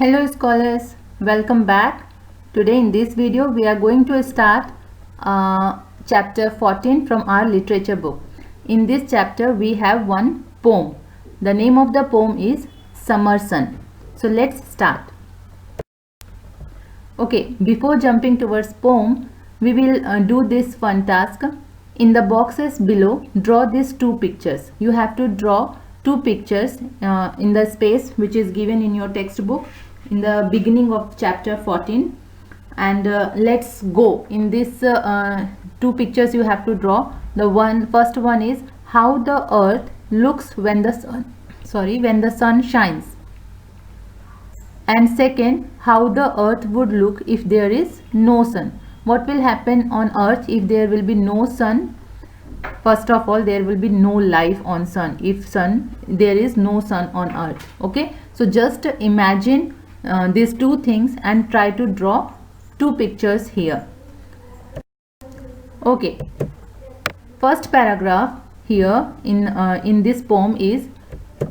Hello scholars, welcome back. Today in this video we are going to start chapter 14 from our literature book. In this chapter we have one poem. The name of the poem is Summer Sun. So let's start. Okay, before jumping towards poem, we will do this fun task. In the boxes below, draw these two pictures. You have to draw two pictures in the space which is given in your textbook in the beginning of chapter 14. And let's go. In this two pictures you have to draw. The first one is how the earth looks when the sun shines. And second, how the earth would look if there is no sun. What will happen on earth if there will be no sun? First of all, there will be no life on sun if there is no sun on earth. Okay, so just imagine these two things and try to draw two pictures here. Okay, first paragraph here in this poem is,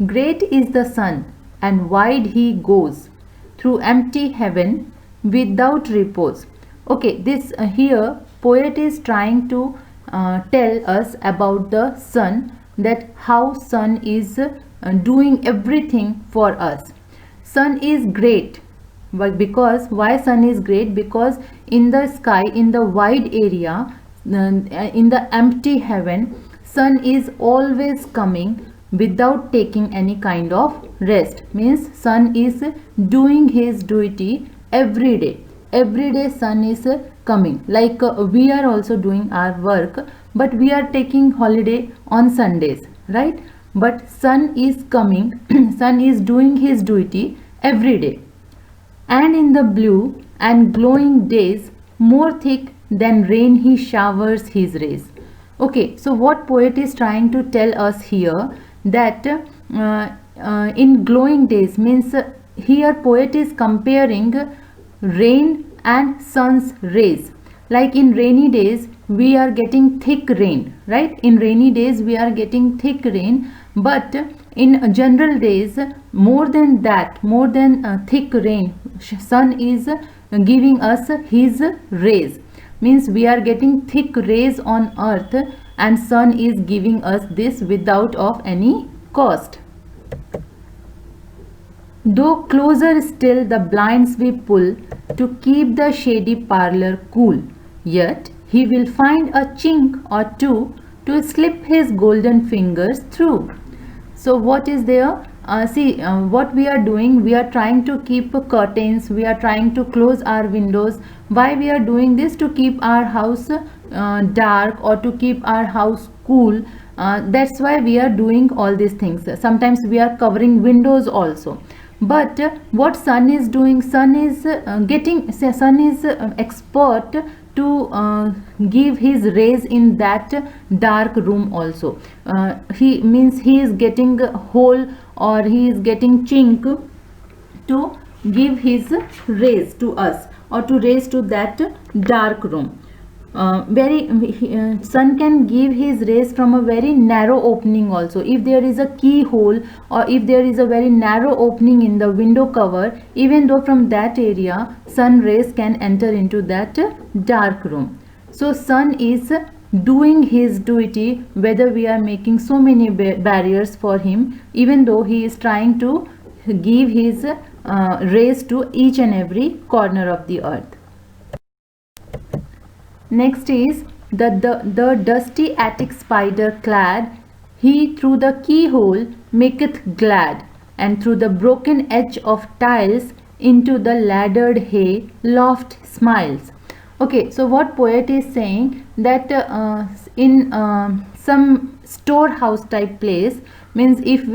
great is the sun and wide he goes through empty heaven without repose. Okay, this here poet is trying to tell us about the sun, that how sun is doing everything for us. Sun is great, but because why sun is great? Because in the sky, in the wide area, in the empty heaven, sun is always coming without taking any kind of rest. Means sun is doing his duty every day sun is coming, like we are also doing our work, but we are taking holiday on Sundays, right? But sun is coming sun is doing his duty every day, and in the blue and glowing days, more thick than rain he showers his rays. Okay, so what poet is trying to tell us here, that in glowing days, means here poet is comparing rain and sun's rays. Like in rainy days we are getting thick rain, right? In rainy days we are getting thick rain, but in general days, more than that, more than thick rain, sun is giving us his rays. Means we are getting thick rays on earth, and sun is giving us this without of any cost. Though closer still the blinds we pull to keep the shady parlor cool, yet he will find a chink or two to slip his golden fingers through. So what is there? What we are doing, we are trying to keep curtains, we are trying to close our windows. Why we are doing this? To keep our house dark, or to keep our house cool. That's why we are doing all these things. Sometimes we are covering windows also. But what sun is doing, sun is expert to give his rays in that dark room also. He is getting hole, or he is getting chink to give his rays to us, or to rays to that dark room. Sun can give his rays from a very narrow opening also. If there is a keyhole, or if there is a very narrow opening in the window cover, even though from that area sun rays can enter into that dark room. So sun is doing his duty, whether we are making so many barriers for him, even though he is trying to give his rays to each and every corner of the earth. Next is the dusty attic spider clad, he through the keyhole maketh glad, and through the broken edge of tiles into the laddered hay loft smiles. Okay, so what poet is saying, that in some storehouse type place, means if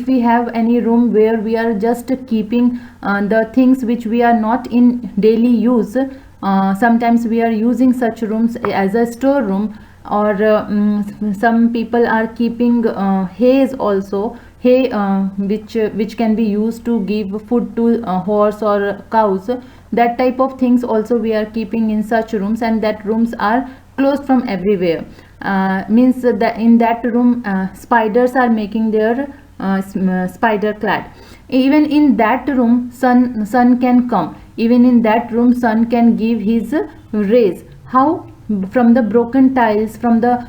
we have any room where we are just keeping the things which we are not in daily use. Sometimes we are using such rooms as a storeroom, or some people are keeping hays also, hay which can be used to give food to horse or cows. That type of things also we are keeping in such rooms, and that rooms are closed from everywhere. Means that in that room spiders are making their spider clad. even in that room sun can come, even in that room sun can give his rays. How? From the broken tiles, from the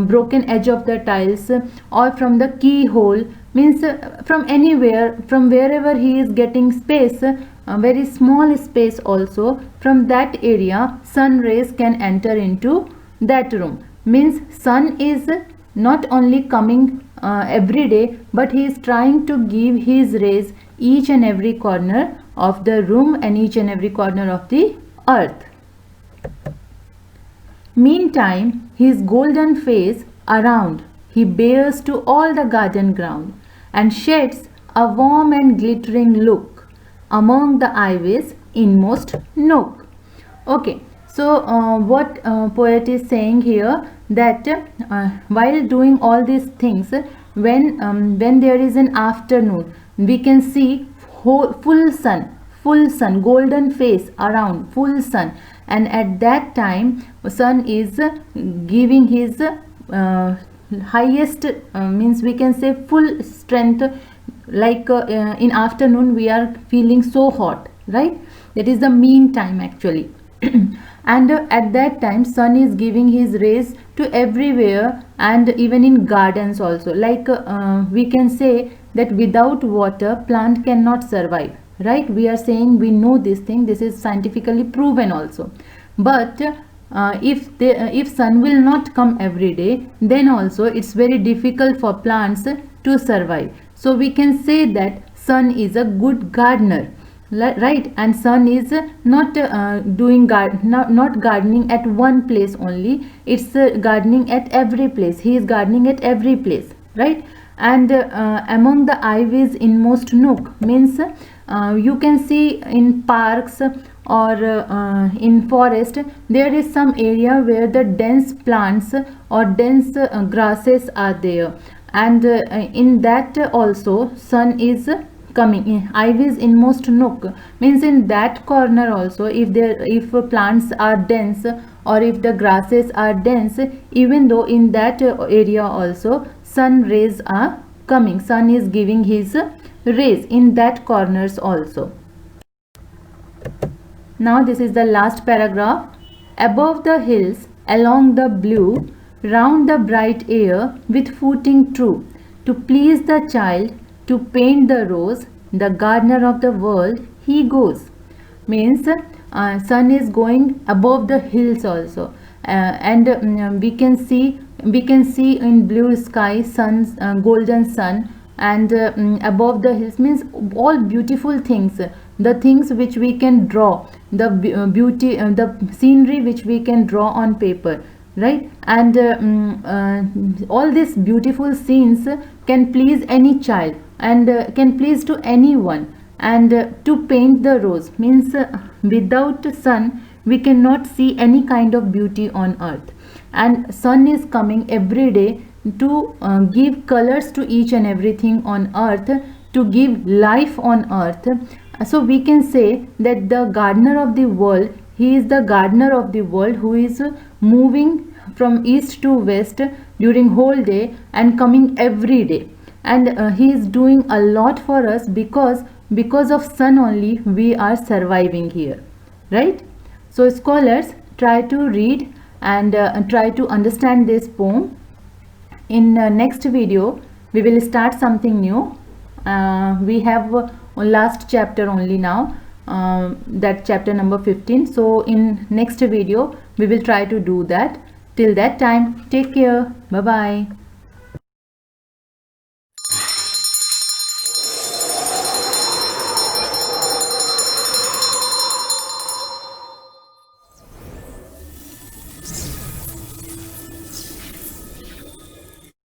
broken edge of the tiles, or from the keyhole, means from anywhere, from wherever he is getting space, a very small space also, from that area sun rays can enter into that room. Means sun is not only coming every day, but he is trying to give his rays each and every corner of the room and each and every corner of the earth. Meantime, his golden face around he bears to all the garden ground, and sheds a warm and glittering look among the ivy's inmost nook. Okay, so what poet is saying here, that while doing all these things, when there is an afternoon, we can see full sun, golden face around, full sun, and at that time sun is giving his highest, means we can say full strength, like in afternoon we are feeling so hot, right? That is the mean time actually. And at that time sun is giving his rays to everywhere, and even in gardens also, like we can say that without water plant cannot survive, right? We are saying, we know this thing, this is scientifically proven also. But if sun will not come every day, then also it's very difficult for plants to survive. So we can say that sun is a good gardener, right? And sun is not not gardening at one place only, it's gardening at every place. He is gardening at every place, right? And among the ivy's inmost nook, means you can see in parks or in forest, there is some area where the dense plants or dense grasses are there, and in that also sun is coming. In ivy's inmost nook means in that corner also, if plants are dense or if the grasses are dense, even though in that area also sun rays are coming, sun is giving his rays in that corners also. Now this is the last paragraph. Above the hills, along the blue, round the bright air, with footing true, to please the child, to paint the rose, the gardener of the world he goes. Means sun is going above the hills also, and we can see in blue sky sun's golden sun, and above the hills means all beautiful things, the things which we can draw, the beauty, the scenery which we can draw on paper, right? And all these beautiful scenes can please any child, and can please to anyone. And to paint the rose means without sun we cannot see any kind of beauty on earth, and sun is coming every day to give colors to each and everything on earth, to give life on earth. So we can say that the gardener of the world, he is the gardener of the world, who is moving from east to west during whole day and coming every day, and he is doing a lot for us, because of sun only we are surviving here, right? So scholars, try to read and try to understand this poem. In next video we will start something new. We have last chapter only now, that chapter number 15. So in next video we will try to do that. Till that time, take care. Bye bye.